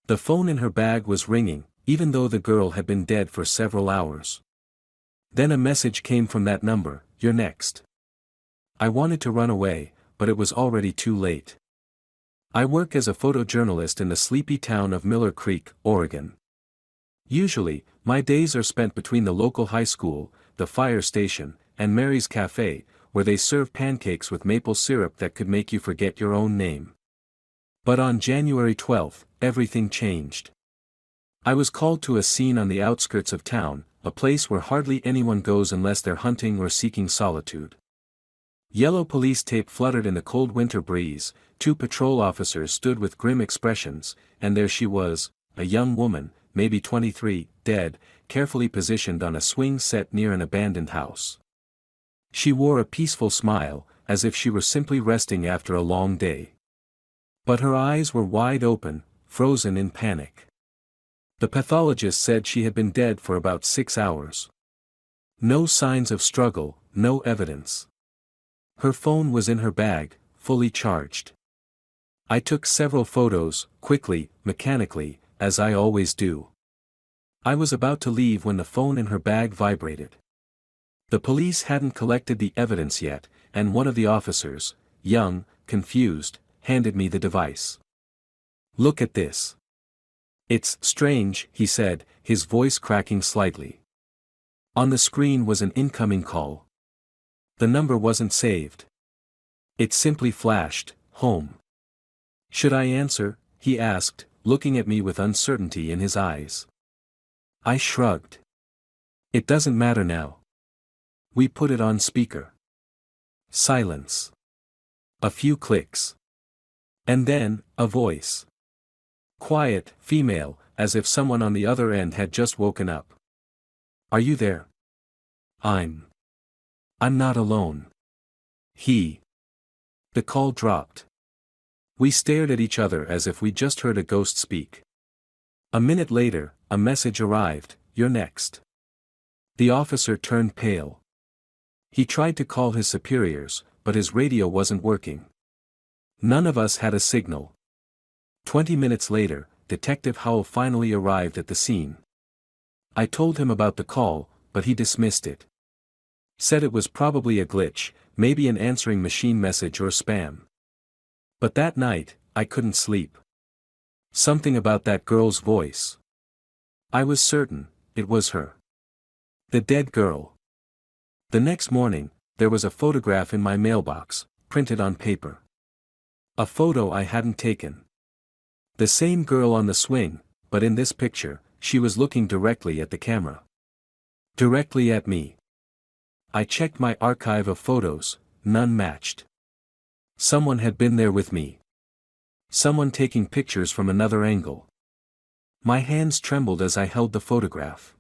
The phone in her bag was ringing, even though the girl had been dead for several hours. Then a message came from that number, "You're next." I wanted to run away, but it was already too late. I work as a photojournalist in the sleepy town of Miller Creek, Oregon. Usually, my days are spent between the local high school, the fire station, and Mary's Cafe, where they serve pancakes with maple syrup that could make you forget your own name. But on January 12th, everything changed. I was called to a scene on the outskirts of town, a place where hardly anyone goes unless they're hunting or seeking solitude. Yellow police tape fluttered in the cold winter breeze, 2 patrol officers stood with grim expressions, and there she was, a young woman, maybe 23, dead, carefully positioned on a swing set near an abandoned house. She wore a peaceful smile, as if she were simply resting after a long day. But her eyes were wide open, frozen in panic. The pathologist said she had been dead for about 6 hours. No signs of struggle, no evidence. Her phone was in her bag, fully charged. I took several photos, quickly, mechanically, as I always do. I was about to leave when the phone in her bag vibrated. The police hadn't collected the evidence yet, and one of the officers, young, confused, handed me the device. "Look at this." "It's strange," he said, his voice cracking slightly. On the screen was an incoming call. The number wasn't saved. It simply flashed, "Home." "Should I answer?" he asked, looking at me with uncertainty in his eyes. I shrugged. "It doesn't matter now." We put it on speaker. Silence. A few clicks. And then, a voice. Quiet, female, as if someone on the other end had just woken up. "Are you there?" I'm not alone." The call dropped. We stared at each other as if we'd just heard a ghost speak. A minute later, a message arrived, "You're next." The officer turned pale. He tried to call his superiors, but his radio wasn't working. None of us had a signal. 20 minutes later, Detective Howell finally arrived at the scene. I told him about the call, but he dismissed it. Said it was probably a glitch, maybe an answering machine message or spam. But that night, I couldn't sleep. Something about that girl's voice. I was certain, it was her. The dead girl. The next morning, there was a photograph in my mailbox, printed on paper. A photo I hadn't taken. The same girl on the swing, but in this picture, she was looking directly at the camera. Directly at me. I checked my archive of photos, none matched. Someone had been there with me. Someone taking pictures from another angle. My hands trembled as I held the photograph.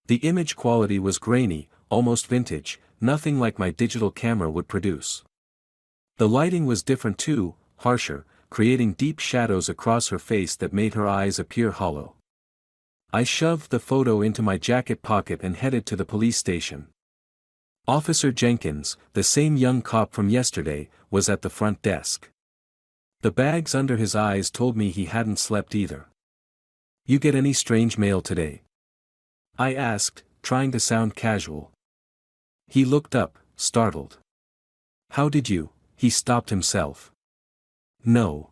The image quality was grainy, almost vintage, nothing like my digital camera would produce. The lighting was different too, harsher, creating deep shadows across her face that made her eyes appear hollow. I shoved the photo into my jacket pocket and headed to the police station. Officer Jenkins, the same young cop from yesterday, was at the front desk. The bags under his eyes told me he hadn't slept either. "You get any strange mail today?" I asked, trying to sound casual. He looked up, startled. "How did you?" He stopped himself. "No.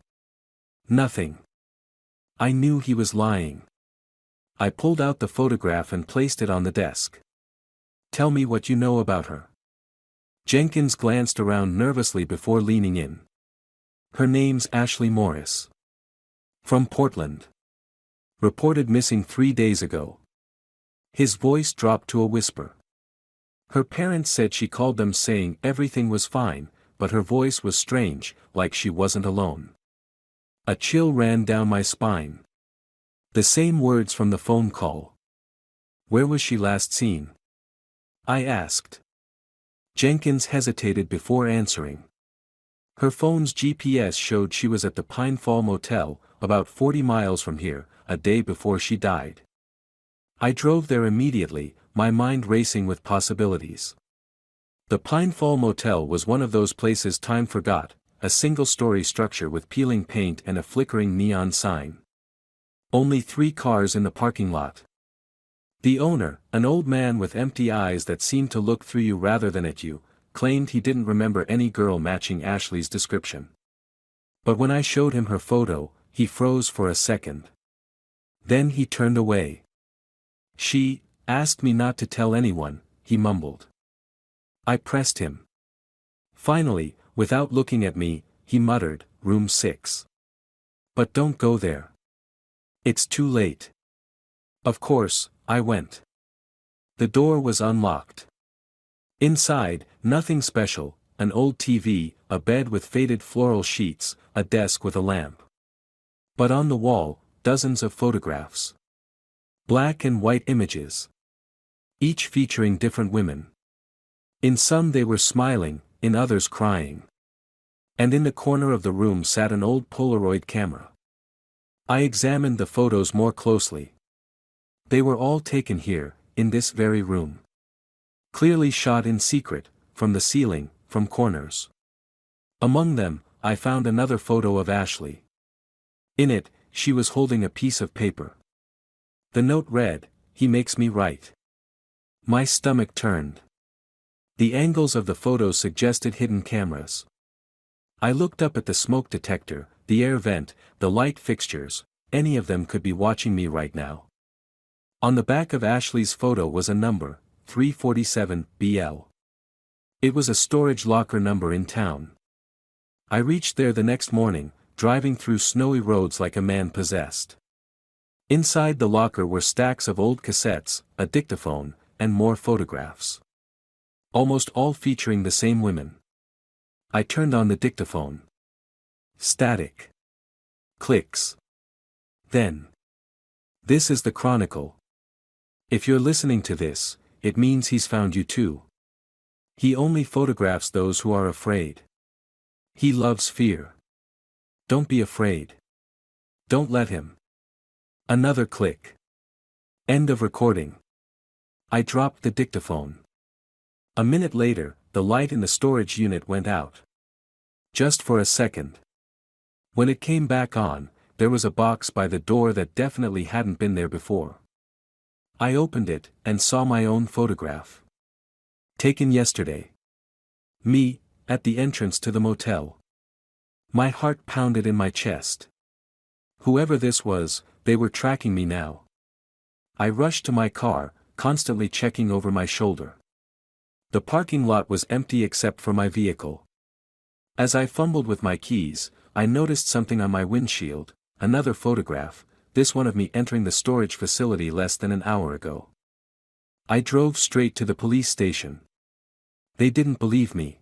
Nothing." I knew he was lying. I pulled out the photograph and placed it on the desk. "Tell me what you know about her." Jenkins glanced around nervously before leaning in. "Her name's Ashley Morris. From Portland. Reported missing 3 days ago." His voice dropped to a whisper. Her parents said she called them saying everything was fine, but her voice was strange, like she wasn't alone. A chill ran down my spine. The same words from the phone call. "Where was she last seen?" I asked. Jenkins hesitated before answering. Her phone's GPS showed she was at the Pine Fall Motel, about 40 miles from here, a day before she died. I drove there immediately, my mind racing with possibilities. The Pine Fall Motel was one of those places time forgot, a single-story structure with peeling paint and a flickering neon sign. Only 3 cars in the parking lot. The owner, an old man with empty eyes that seemed to look through you rather than at you, claimed he didn't remember any girl matching Ashley's description. But when I showed him her photo, he froze for a second. Then he turned away. She asked me not to tell anyone, he mumbled. I pressed him. Finally, without looking at me, he muttered, "Room 6. But don't go there. It's too late." Of course, I went. The door was unlocked. Inside, nothing special, an old TV, a bed with faded floral sheets, a desk with a lamp. But on the wall, dozens of photographs. Black and white images. Each featuring different women. In some they were smiling, in others crying. And in the corner of the room sat an old Polaroid camera. I examined the photos more closely. They were all taken here, in this very room. Clearly shot in secret, from the ceiling, from corners. Among them, I found another photo of Ashley. In it, she was holding a piece of paper. The note read, "He makes me right." My stomach turned. The angles of the photos suggested hidden cameras. I looked up at the smoke detector, the air vent, the light fixtures. Any of them could be watching me right now. On the back of Ashley's photo was a number, 347 BL. It was a storage locker number in town. I reached there the next morning, driving through snowy roads like a man possessed. Inside the locker were stacks of old cassettes, a dictaphone, and more photographs. Almost all featuring the same women. I turned on the dictaphone. Static. Clicks. Then. This is the Chronicle. If you're listening to this, it means he's found you too. He only photographs those who are afraid. He loves fear. Don't be afraid. Don't let him. Another click. End of recording. I dropped the dictaphone. A minute later, the light in the storage unit went out. Just for a second. When it came back on, there was a box by the door that definitely hadn't been there before. I opened it, and saw my own photograph. Taken yesterday. Me, at the entrance to the motel. My heart pounded in my chest. Whoever this was, they were tracking me now. I rushed to my car, constantly checking over my shoulder. The parking lot was empty except for my vehicle. As I fumbled with my keys, I noticed something on my windshield, another photograph, this one of me entering the storage facility less than an hour ago. I drove straight to the police station. They didn't believe me.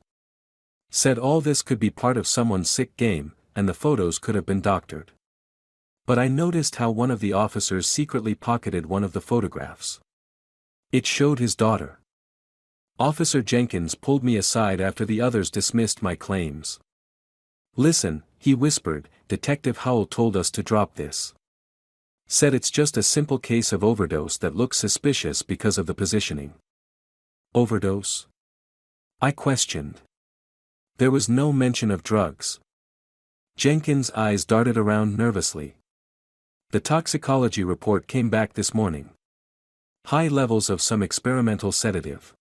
Said all this could be part of someone's sick game, and the photos could have been doctored. But I noticed how one of the officers secretly pocketed one of the photographs. It showed his daughter. Officer Jenkins pulled me aside after the others dismissed my claims. "Listen," he whispered, "Detective Howell told us to drop this. Said it's just a simple case of overdose that looks suspicious because of the positioning." Overdose? I questioned. There was no mention of drugs. Jenkins' eyes darted around nervously. The toxicology report came back this morning. High levels of some experimental sedative.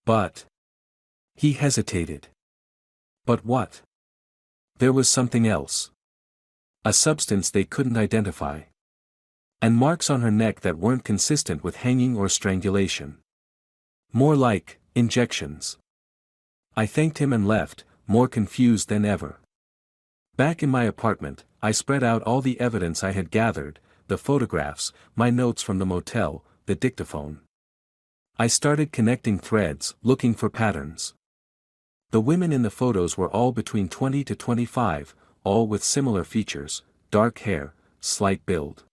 But. He hesitated. But what? There was something else. A substance they couldn't identify. And marks on her neck that weren't consistent with hanging or strangulation. More like injections. I thanked him and left, more confused than ever. Back in my apartment, I spread out all the evidence I had gathered, the photographs, my notes from the motel, the dictaphone. I started connecting threads, looking for patterns. The women in the photos were all between 20 to 25, all with similar features, dark hair, slight build.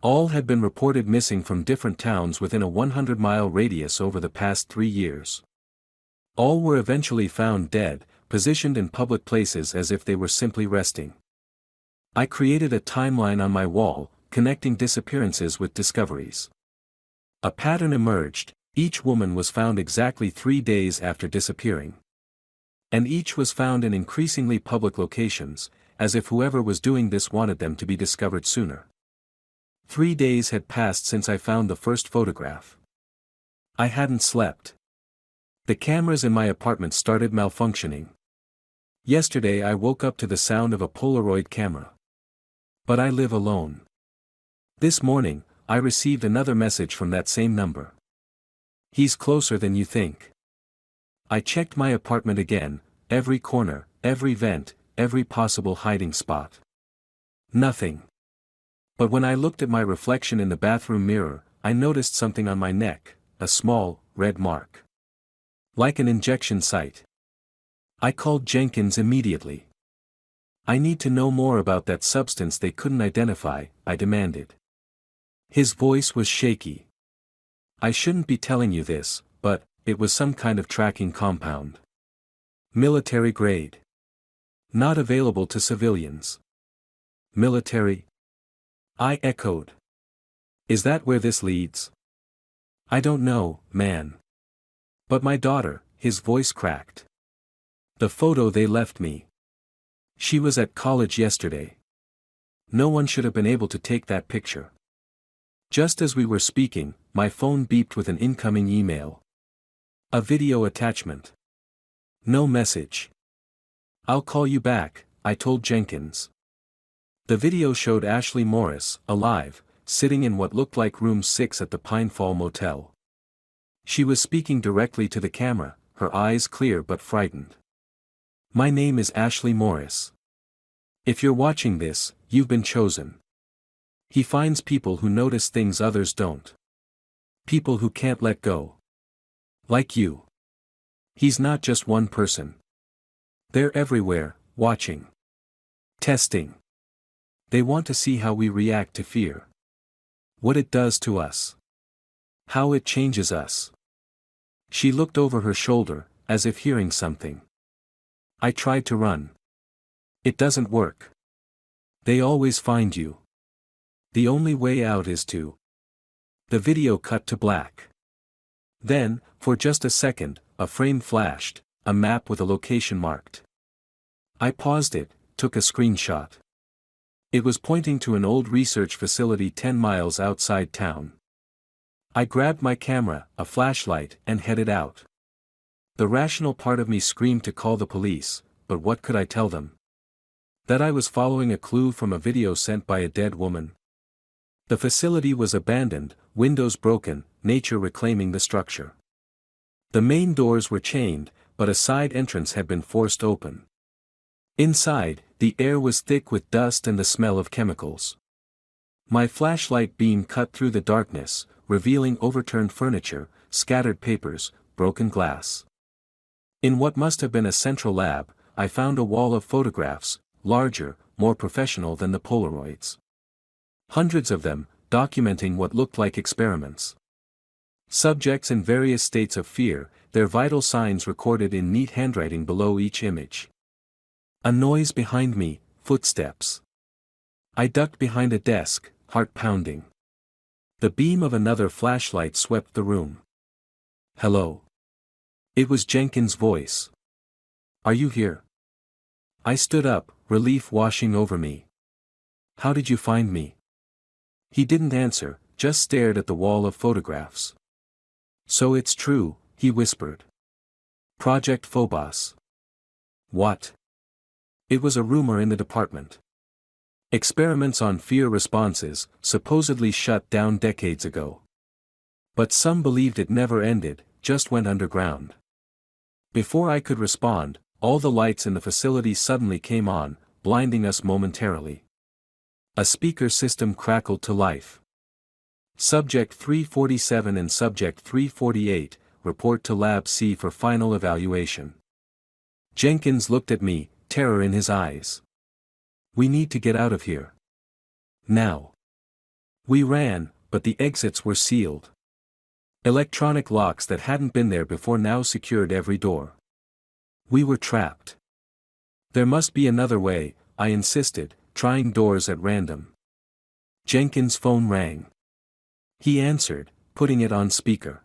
All had been reported missing from different towns within a 100-mile radius over the past 3 years. All were eventually found dead, positioned in public places as if they were simply resting. I created a timeline on my wall, connecting disappearances with discoveries. A pattern emerged: each woman was found exactly 3 days after disappearing. And each was found in increasingly public locations, as if whoever was doing this wanted them to be discovered sooner. 3 days had passed since I found the first photograph. I hadn't slept. The cameras in my apartment started malfunctioning. Yesterday I woke up to the sound of a Polaroid camera. But I live alone. This morning, I received another message from that same number. He's closer than you think. I checked my apartment again, every corner, every vent, every possible hiding spot. Nothing. But when I looked at my reflection in the bathroom mirror, I noticed something on my neck, a small, red mark. Like an injection site. I called Jenkins immediately. I need to know more about that substance they couldn't identify, I demanded. His voice was shaky. I shouldn't be telling you this, but it was some kind of tracking compound. Military grade. Not available to civilians. Military? I echoed. Is that where this leads? I don't know, man. But my daughter, his voice cracked. The photo they left me. She was at college yesterday. No one should have been able to take that picture. Just as we were speaking, my phone beeped with an incoming email. A video attachment. No message. I'll call you back, I told Jenkins. The video showed Ashley Morris, alive, sitting in what looked like room 6 at the Pinefall Motel. She was speaking directly to the camera, her eyes clear but frightened. My name is Ashley Morris. If you're watching this, you've been chosen. He finds people who notice things others don't. People who can't let go. Like you. He's not just one person. They're everywhere, watching. Testing. They want to see how we react to fear. What it does to us. How it changes us. She looked over her shoulder, as if hearing something. I tried to run. It doesn't work. They always find you. The only way out is to. The video cut to black. Then, for just a second, a frame flashed, a map with a location marked. I paused it, took a screenshot. It was pointing to an old research facility 10 miles outside town. I grabbed my camera, a flashlight, and headed out. The rational part of me screamed to call the police, but what could I tell them? That I was following a clue from a video sent by a dead woman. The facility was abandoned, windows broken, nature reclaiming the structure. The main doors were chained, but a side entrance had been forced open. Inside, the air was thick with dust and the smell of chemicals. My flashlight beam cut through the darkness, revealing overturned furniture, scattered papers, broken glass. In what must have been a central lab, I found a wall of photographs, larger, more professional than the Polaroids. Hundreds of them, documenting what looked like experiments. Subjects in various states of fear, their vital signs recorded in neat handwriting below each image. A noise behind me, footsteps. I ducked behind a desk, heart pounding. The beam of another flashlight swept the room. Hello. It was Jenkins' voice. Are you here? I stood up, relief washing over me. How did you find me? He didn't answer, just stared at the wall of photographs. So it's true, he whispered. Project Phobos. What? It was a rumor in the department. Experiments on fear responses, supposedly shut down decades ago. But some believed it never ended, just went underground. Before I could respond, all the lights in the facility suddenly came on, blinding us momentarily. A speaker system crackled to life. Subject 347 and Subject 348, report to Lab C for final evaluation. Jenkins looked at me, terror in his eyes. We need to get out of here. Now. We ran, but the exits were sealed. Electronic locks that hadn't been there before now secured every door. We were trapped. There must be another way, I insisted, trying doors at random. Jenkins' phone rang. He answered, putting it on speaker.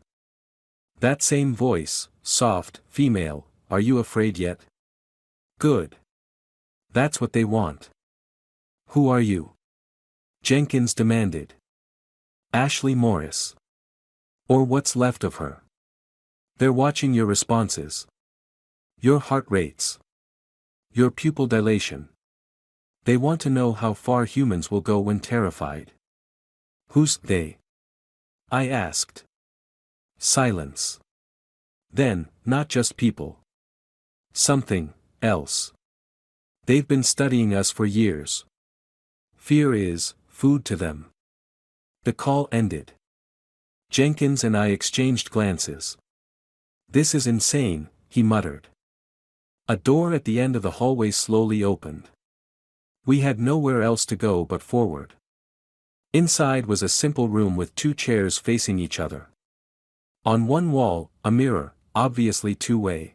That same voice, soft, female, are you afraid yet? Good. That's what they want. Who are you? Jenkins demanded. Ashley Morris. Or what's left of her. They're watching your responses. Your heart rates. Your pupil dilation. They want to know how far humans will go when terrified. Who's they? I asked. Silence. Then, not just people. Something else. They've been studying us for years. Fear is food to them. The call ended. Jenkins and I exchanged glances. This is insane, he muttered. A door at the end of the hallway slowly opened. We had nowhere else to go but forward. Inside was a simple room with two chairs facing each other. On one wall, a mirror, obviously two-way.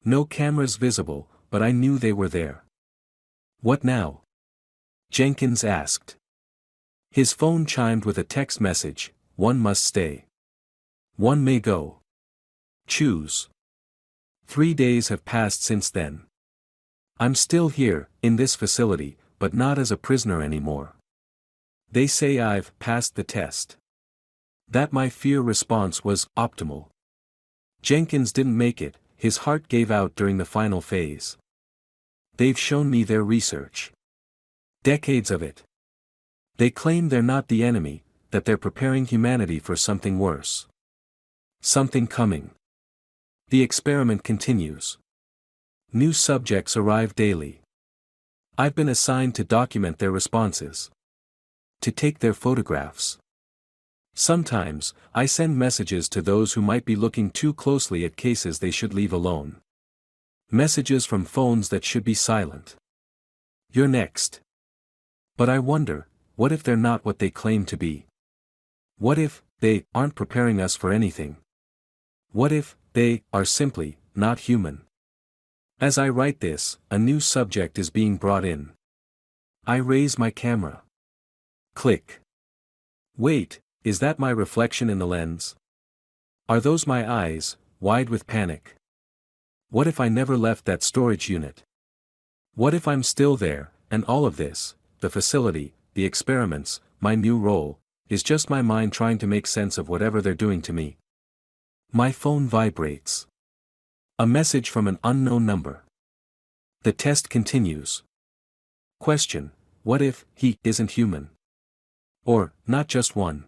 No cameras visible, but I knew they were there. What now? Jenkins asked. His phone chimed with a text message, one must stay. One may go. Choose. 3 days have passed since then. I'm still here, in this facility, but not as a prisoner anymore. They say I've passed the test. That my fear response was optimal. Jenkins didn't make it, his heart gave out during the final phase. They've shown me their research. Decades of it. They claim they're not the enemy, that they're preparing humanity for something worse. Something coming. The experiment continues. New subjects arrive daily. I've been assigned to document their responses. To take their photographs. Sometimes, I send messages to those who might be looking too closely at cases they should leave alone. Messages from phones that should be silent. You're next. But I wonder, what if they're not what they claim to be? What if they aren't preparing us for anything? What if they are simply not human? As I write this, a new subject is being brought in. I raise my camera. Click. Wait, is that my reflection in the lens? Are those my eyes, wide with panic? What if I never left that storage unit? What if I'm still there, and all of this, the facility, the experiments, my new role, is just my mind trying to make sense of whatever they're doing to me? My phone vibrates. A message from an unknown number. The test continues. Question: what if he isn't human? Or, not just one?